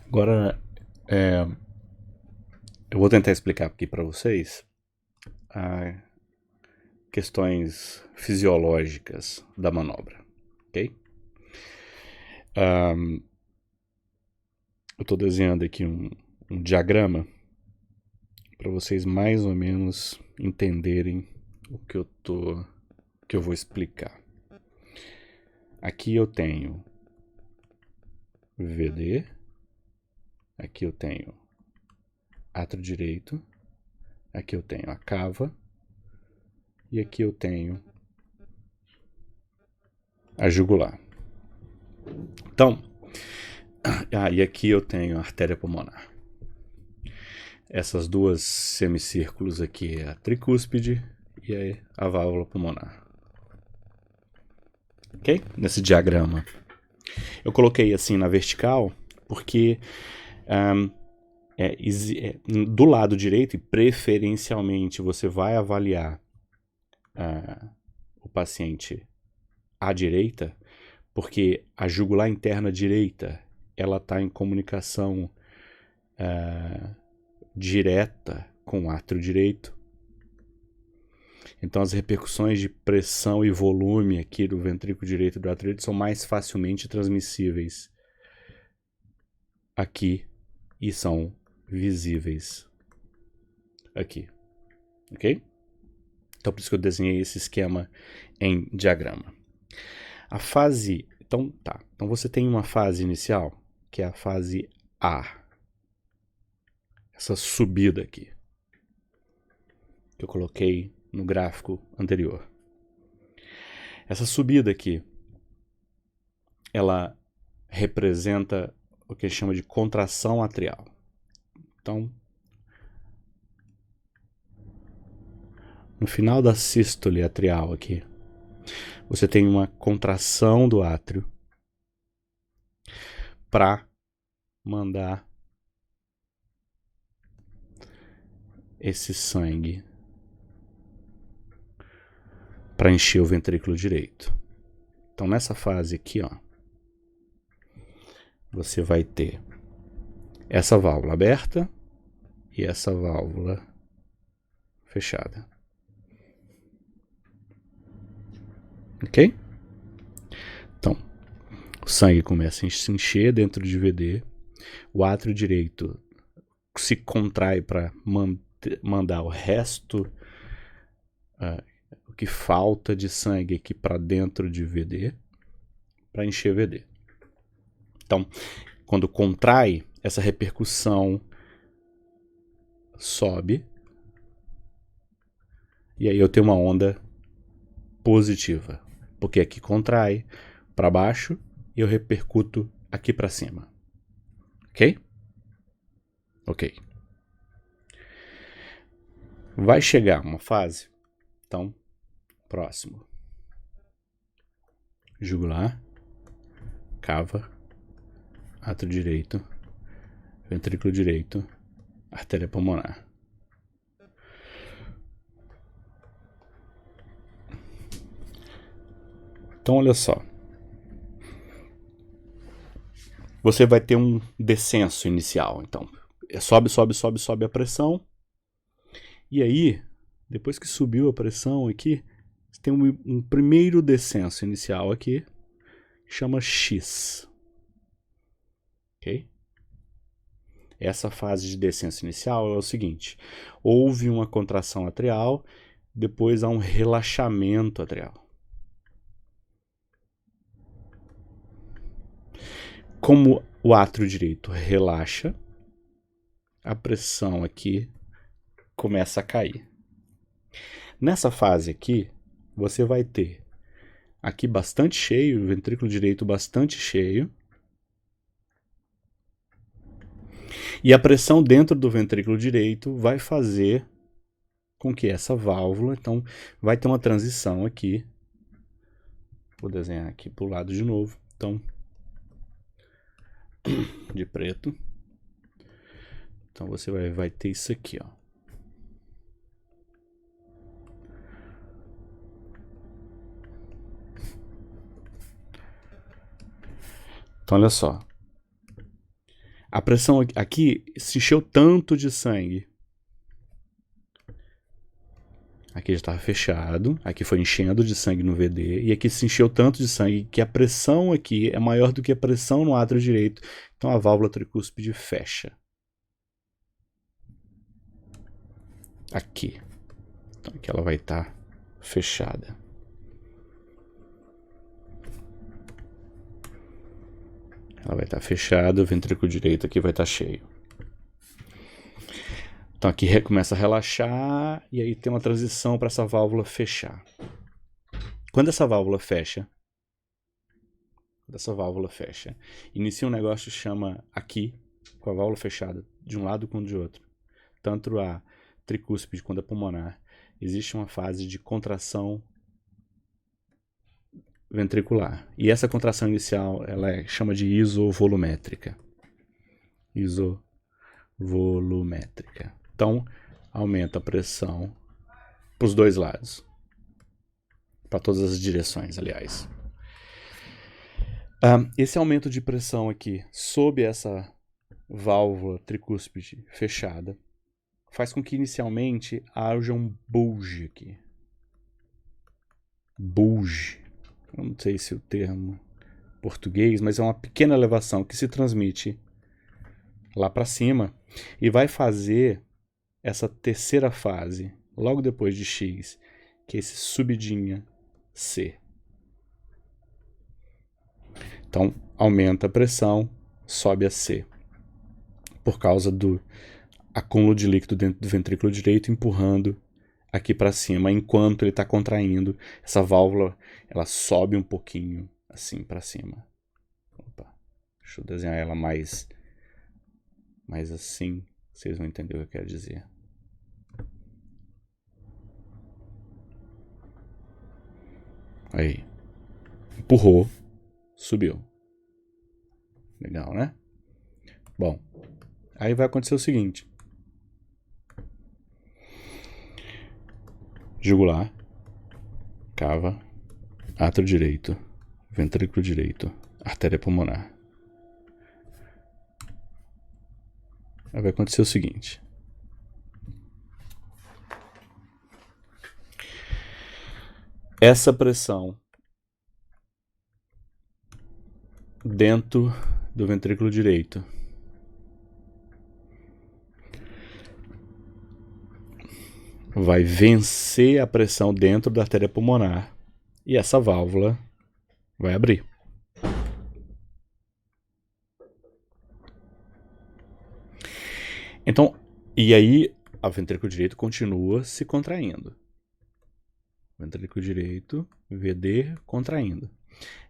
Agora, eu vou tentar explicar aqui para vocês questões fisiológicas da manobra, ok? Eu estou desenhando aqui um diagrama para vocês mais ou menos entenderem o que eu vou explicar. Aqui eu tenho VD, aqui eu tenho átrio direito, aqui eu tenho a cava e aqui eu tenho a jugular. Então, e aqui eu tenho a artéria pulmonar. Essas duas semicírculos aqui é a tricúspide e aí a válvula pulmonar. Ok? Nesse diagrama. Eu coloquei assim na vertical porque do lado direito, e preferencialmente você vai avaliar o paciente à direita, porque a jugular interna direita ela está em comunicação direta com o átrio direito. Então as repercussões de pressão e volume aqui do ventrículo direito e do átrio direito são mais facilmente transmissíveis aqui e são visíveis aqui, ok? Então por isso que eu desenhei esse esquema em diagrama. A fase, então você tem uma fase inicial que é a fase A, essa subida aqui que eu coloquei no gráfico anterior. Essa subida aqui, ela representa o que a gente chama de contração atrial. Então, no final da sístole atrial aqui, você tem uma contração do átrio para mandar esse sangue para encher o ventrículo direito. Então, nessa fase aqui, ó, você vai ter essa válvula aberta e essa válvula fechada. Ok? Então, o sangue começa a se encher dentro de VD, o átrio direito se contrai para mandar o resto, o que falta de sangue aqui para dentro de VD, para encher VD. Então, quando contrai, essa repercussão sobe, e aí eu tenho uma onda positiva, porque aqui contrai para baixo e eu repercuto aqui para cima. Ok? Ok. Vai chegar uma fase, então, próximo. Jugular, cava, átrio direito, ventrículo direito, artéria pulmonar. Então, olha só. Você vai ter um descenso inicial, então. Sobe, sobe, sobe, sobe a pressão. E aí, depois que subiu a pressão aqui, você tem um primeiro descenso inicial aqui, que chama X. Ok? Essa fase de descenso inicial é o seguinte: houve uma contração atrial, depois há um relaxamento atrial. Como o átrio direito relaxa, a pressão aqui começa a cair. Nessa fase aqui, você vai ter aqui bastante cheio, o ventrículo direito bastante cheio, e a pressão dentro do ventrículo direito vai fazer com que essa válvula, então, vai ter uma transição aqui. Vou desenhar aqui para o lado de novo. Então, de preto. Então você vai ter isso aqui, ó. Então olha só. a pressão aqui se encheu tanto de sangue. Aqui já estava fechado, aqui foi enchendo de sangue no VD, e aqui se encheu tanto de sangue que a pressão aqui é maior do que a pressão no átrio direito, então a válvula tricúspide fecha. Aqui. Então aqui ela vai estar fechada. Ela vai estar fechada, o ventrículo direito aqui vai estar cheio. Então aqui começa a relaxar e aí tem uma transição para essa válvula fechar. Quando essa válvula fecha, inicia um negócio que chama aqui, com a válvula fechada, de um lado quanto de outro. Tanto a tricúspide quanto a pulmonar, existe uma fase de contração ventricular. E essa contração inicial, ela chama de isovolumétrica. Isovolumétrica. Então, aumenta a pressão para os dois lados. Para todas as direções, aliás. Esse aumento de pressão aqui, sob essa válvula tricúspide fechada, faz com que inicialmente haja um bulge aqui. Bulge. Eu não sei se o termo português, mas é uma pequena elevação que se transmite lá para cima e vai fazer essa terceira fase, logo depois de X, que é esse subidinha C. Então, aumenta a pressão, sobe a C, por causa do acúmulo de líquido dentro do ventrículo direito, empurrando aqui para cima, enquanto ele está contraindo. Essa válvula, ela sobe um pouquinho, assim, para cima. Opa, deixa eu desenhar ela mais assim, vocês vão entender o que eu quero dizer. Aí, empurrou, subiu. Legal, né? Bom, aí vai acontecer o seguinte. Jugular, cava, átrio direito, ventrículo direito, artéria pulmonar. Aí vai acontecer o seguinte. Essa pressão dentro do ventrículo direito vai vencer a pressão dentro da artéria pulmonar e essa válvula vai abrir. Então, e aí o ventrículo direito continua se contraindo. Ventrículo direito, VD, contraindo.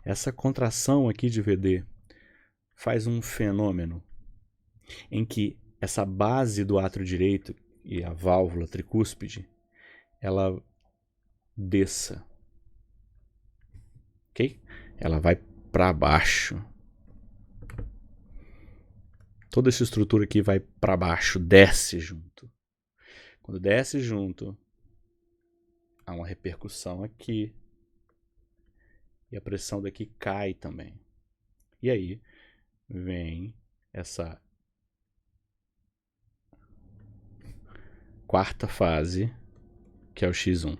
Essa contração aqui de VD faz um fenômeno em que essa base do átrio direito e a válvula tricúspide, ela desça. Ok? Ela vai para baixo. Toda essa estrutura aqui vai para baixo, desce junto. Quando desce junto, há uma repercussão aqui. E a pressão daqui cai também. E aí vem essa quarta fase, que é o X1.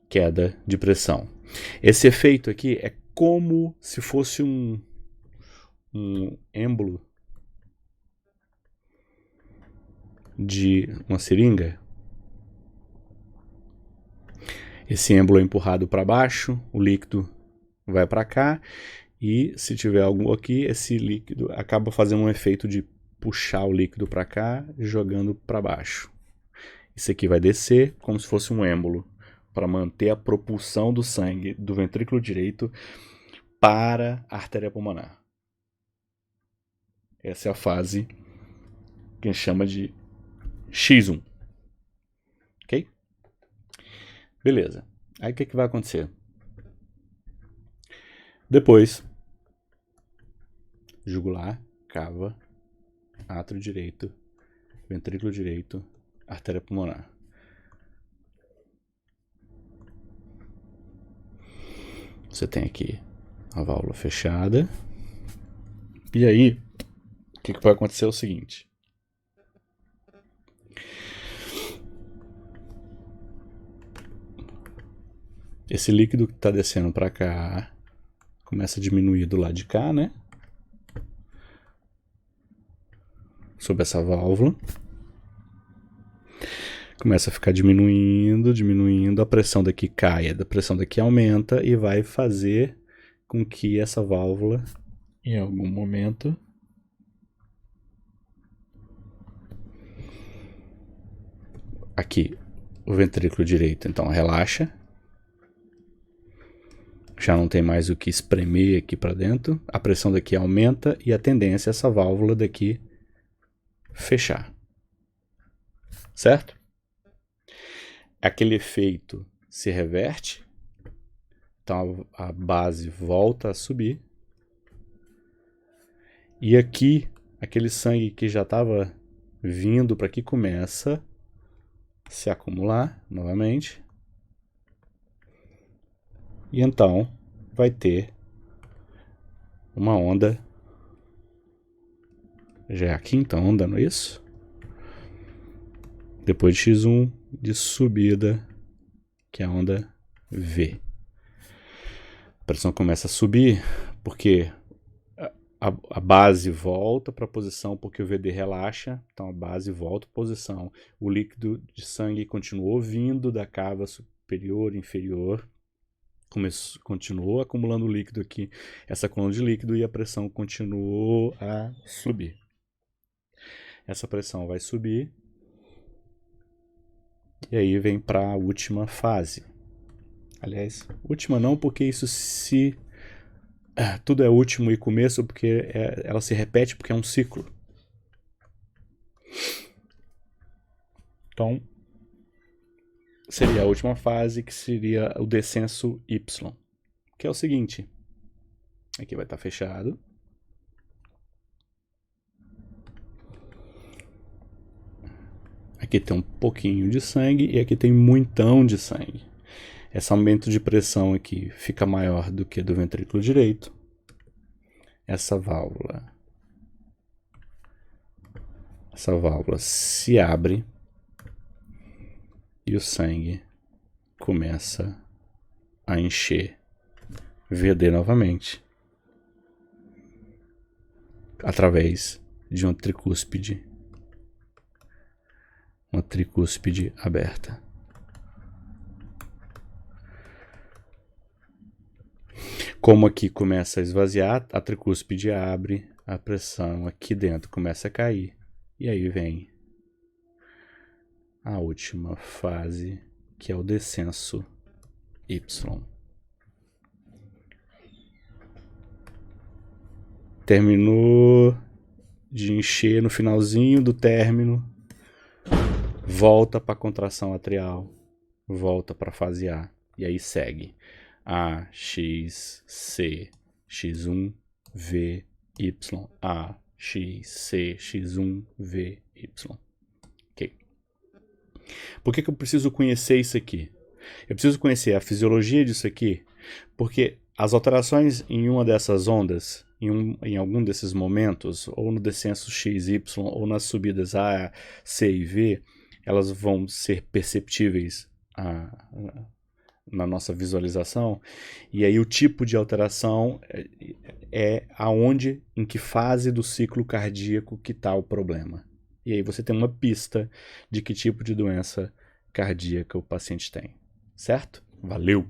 Queda de pressão. Esse efeito aqui é como se fosse um êmbolo de uma seringa. Esse êmbolo é empurrado para baixo, o líquido vai para cá e se tiver algo aqui, esse líquido acaba fazendo um efeito de puxar o líquido para cá, jogando para baixo. Isso aqui vai descer como se fosse um êmbolo para manter a propulsão do sangue do ventrículo direito para a artéria pulmonar. Essa é a fase que a gente chama de X1. Ok? Beleza. Aí o que vai acontecer? Depois, jugular, cava, átrio direito, ventrículo direito, artéria pulmonar. Você tem aqui a válvula fechada E aí, o que vai acontecer é o seguinte. Esse líquido que está descendo para cá começa a diminuir do lado de cá, né? Sob essa válvula. Começa a ficar diminuindo, diminuindo, a pressão daqui cai, a pressão daqui aumenta e vai fazer com que essa válvula, em algum momento, aqui, o ventrículo direito, então, relaxa. Já não tem mais o que espremer aqui para dentro. A pressão daqui aumenta e a tendência é essa válvula daqui fechar. Certo? Aquele efeito se reverte. Então a base volta a subir. E aqui, aquele sangue que já estava vindo para aqui começa a se acumular novamente. E então vai ter uma onda. Já é a quinta onda, não é isso? Depois de x1 de subida, que é a onda V. A pressão começa a subir porque a base volta para a posição porque o VD relaxa, então a base volta para a posição. O líquido de sangue continuou vindo da cava superior e inferior, continuou acumulando líquido aqui, essa coluna de líquido, e a pressão continuou a subir. Essa pressão vai subir e aí vem para a última fase. Aliás, última não, porque isso se... tudo é último e começo porque ela se repete porque é um ciclo. Então, seria a última fase, que seria o descenso Y. Que é o seguinte. Aqui vai estar fechado. Aqui tem um pouquinho de sangue e aqui tem muitão de sangue. Esse aumento de pressão aqui fica maior do que do ventrículo direito. Essa válvula se abre e o sangue começa a encher VD novamente através de uma tricúspide aberta. Como aqui começa a esvaziar, a tricúspide abre, a pressão aqui dentro começa a cair, e aí vem a última fase, que é o descenso Y. Terminou de encher no finalzinho do término, volta para a contração atrial, volta para a fase A, e aí segue A, X, C, X1, V, Y, A, X, C, X1, V, Y. Ok. Por que eu preciso conhecer isso aqui? Eu preciso conhecer a fisiologia disso aqui, porque as alterações em uma dessas ondas, em algum desses momentos, ou no descenso X, Y, ou nas subidas A, C e V, elas vão ser perceptíveis na nossa visualização, e aí o tipo de alteração é aonde, em que fase do ciclo cardíaco que está o problema. E aí você tem uma pista de que tipo de doença cardíaca o paciente tem. Certo? Valeu!